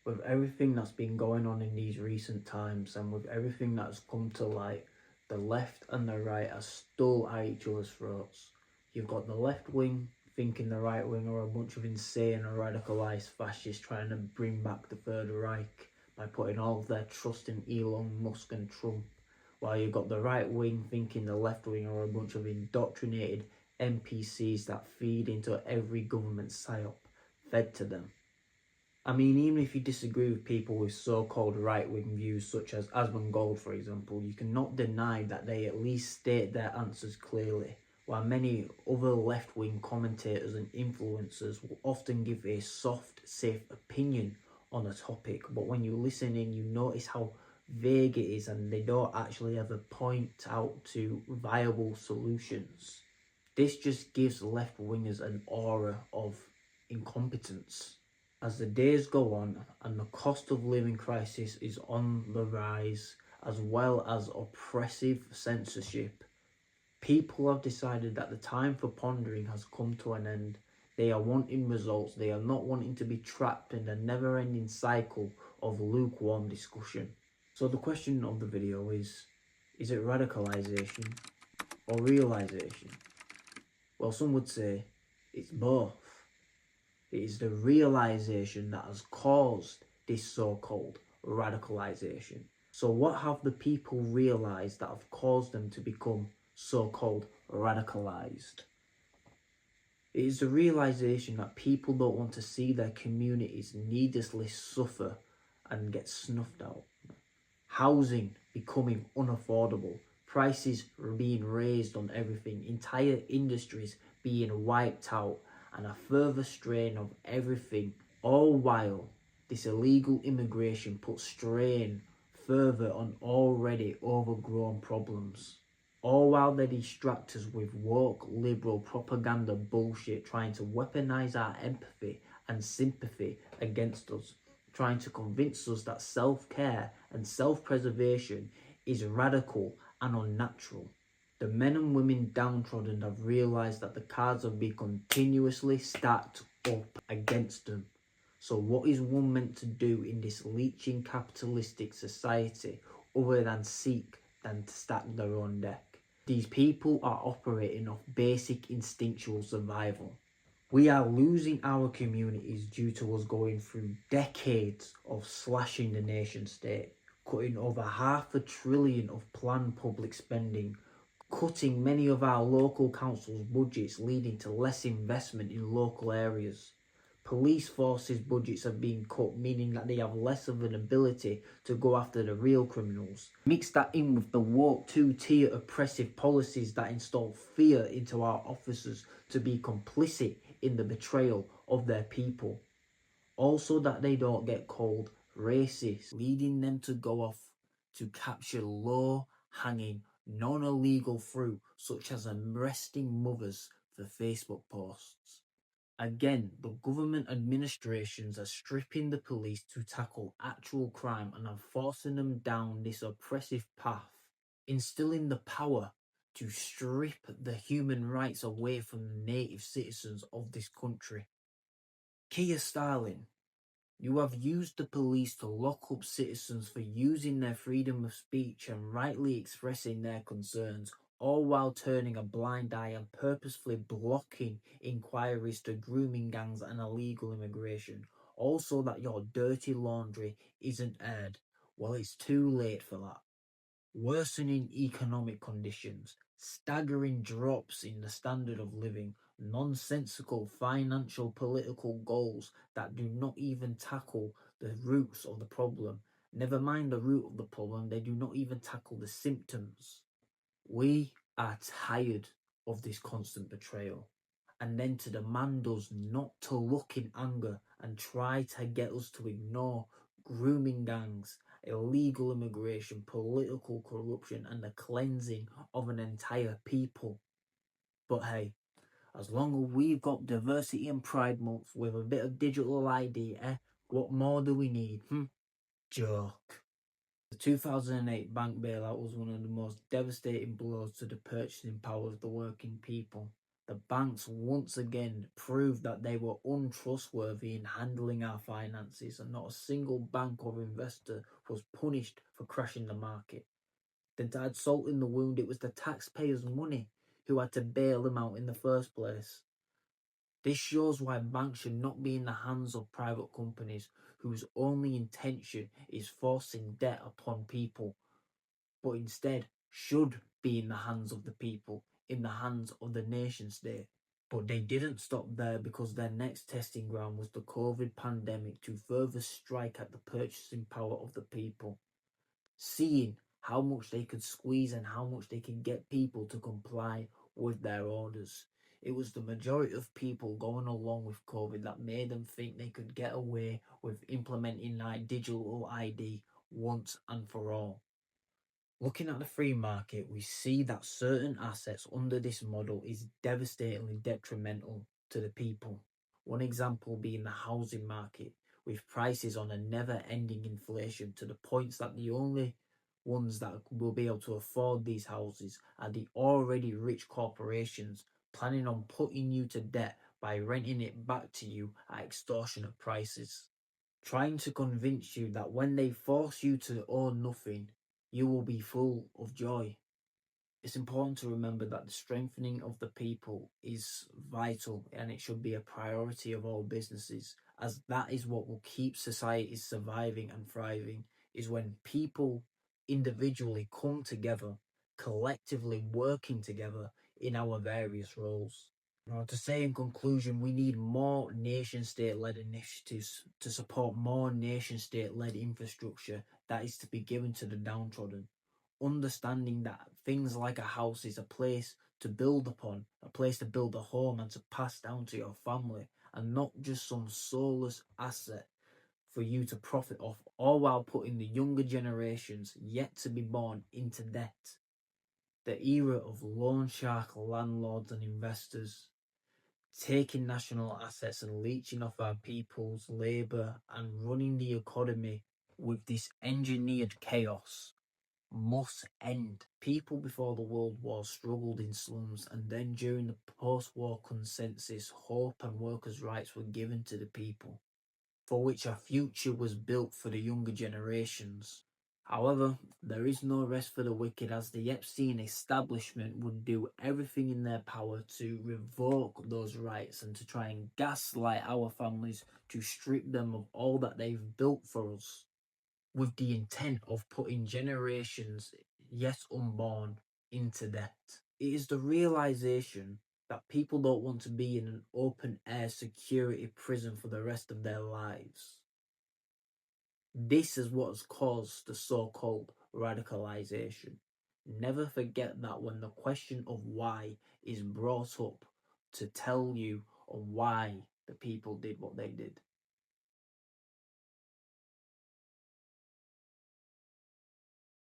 with everything that's been going on in these recent times and with everything that's come to light, the left and the right are still at each other's throats. You've got the left wing thinking the right wing are a bunch of insane and radicalised fascists trying to bring back the Third Reich by putting all of their trust in Elon Musk and Trump, while you've got the right wing thinking the left wing are a bunch of indoctrinated NPCs that feed into every government psyop fed to them. I mean, even if you disagree with people with so-called right-wing views such as Asmongold, for example, you cannot deny that they at least state their answers clearly, while many other left-wing commentators and influencers will often give a soft, safe opinion on a topic, but when you listen in, you notice how vague it is and they don't actually ever point out to viable solutions. This just gives left-wingers an aura of incompetence. As the days go on and the cost of living crisis is on the rise, as well as oppressive censorship, people have decided that the time for pondering has come to an end. They are wanting results. They are not wanting to be trapped in a never-ending cycle of lukewarm discussion. So the question of the video is it radicalisation or realisation? Well, some would say it's both. It is the realisation that has caused this so-called radicalisation. So what have the people realised that have caused them to become so-called radicalised? It is the realisation that people don't want to see their communities needlessly suffer and get snuffed out. Housing becoming unaffordable, prices being raised on everything, entire industries being wiped out, and a further strain of everything, all while this illegal immigration puts strain further on already overgrown problems. All while they distract us with woke liberal propaganda bullshit, trying to weaponize our empathy and sympathy against us, trying to convince us that self-care and self-preservation is radical and unnatural. The men and women downtrodden have realised that the cards have been continuously stacked up against them. So what is one meant to do in this leeching capitalistic society other than seek and stack their own deck? These people are operating off basic instinctual survival. We are losing our communities due to us going through decades of slashing the nation state, cutting over $500 billion of planned public spending, cutting many of our local councils' budgets, leading to less investment in local areas. Police forces' budgets have been cut, meaning that they have less of an ability to go after the real criminals. Mix that in with the woke two-tier oppressive policies that install fear into our officers to be complicit in the betrayal of their people. Also that they don't get called racist, leading them to go off to capture low-hanging, non-illegal fruit, such as arresting mothers for Facebook posts. Again, the government administrations are stripping the police to tackle actual crime and are forcing them down this oppressive path, instilling the power to strip the human rights away from the native citizens of this country. Keir Starmer, you have used the police to lock up citizens for using their freedom of speech and rightly expressing their concerns, all while turning a blind eye and purposefully blocking inquiries to grooming gangs and illegal immigration. Also that your dirty laundry isn't aired. Well, it's too late for that. Worsening economic conditions, staggering drops in the standard of living, nonsensical financial political goals that do not even tackle the roots of the problem. Never mind the root of the problem, they do not even tackle the symptoms. We are tired of this constant betrayal. And then to demand us not to look in anger and try to get us to ignore grooming gangs, illegal immigration, political corruption, and the cleansing of an entire people. But hey, as long as we've got Diversity and Pride Month with a bit of digital ID, what more do we need? Joke. The 2008 bank bailout was one of the most devastating blows to the purchasing power of the working people. The banks once again proved that they were untrustworthy in handling our finances, and not a single bank or investor was punished for crashing the market. Then to add salt in the wound, it was the taxpayers' money who had to bail them out in the first place. This shows why banks should not be in the hands of private companies whose only intention is forcing debt upon people, but instead should be in the hands of the people, in the hands of the nation state. But they didn't stop there, because their next testing ground was the COVID pandemic to further strike at the purchasing power of the people, seeing how much they could squeeze and how much they could get people to comply with their orders. It was the majority of people going along with COVID that made them think they could get away with implementing like digital ID once and for all. Looking at the free market, we see that certain assets under this model is devastatingly detrimental to the people. One example being the housing market, with prices on a never-ending inflation to the points that the only ones that will be able to afford these houses are the already rich corporations planning on putting you to debt by renting it back to you at extortionate prices, trying to convince you that when they force you to own nothing, you will be full of joy. It's important to remember that the strengthening of the people is vital, and it should be a priority of all businesses, as that is what will keep societies surviving and thriving, is when people individually come together, collectively working together in our various roles. Now, to say in conclusion, we need more nation-state-led initiatives to support more nation-state-led infrastructure that is to be given to the downtrodden. Understanding that things like a house is a place to build upon, a place to build a home and to pass down to your family, and not just some soulless asset for you to profit off, all while putting the younger generations yet to be born into debt. The era of loan shark landlords and investors taking national assets and leeching off our people's labour and running the economy with this engineered chaos must end. People before the World War struggled in slums, and then during the post-war consensus, hope and workers' rights were given to the people, for which a future was built for the younger generations. However, there is no rest for the wicked, as the Epstein establishment would do everything in their power to revoke those rights and to try and gaslight our families to strip them of all that they've built for us, with the intent of putting generations yet unborn into debt. It is the realization that people don't want to be in an open-air security prison for the rest of their lives. This is what has caused the so-called radicalisation. Never forget that when the question of why is brought up, to tell you on why the people did what they did.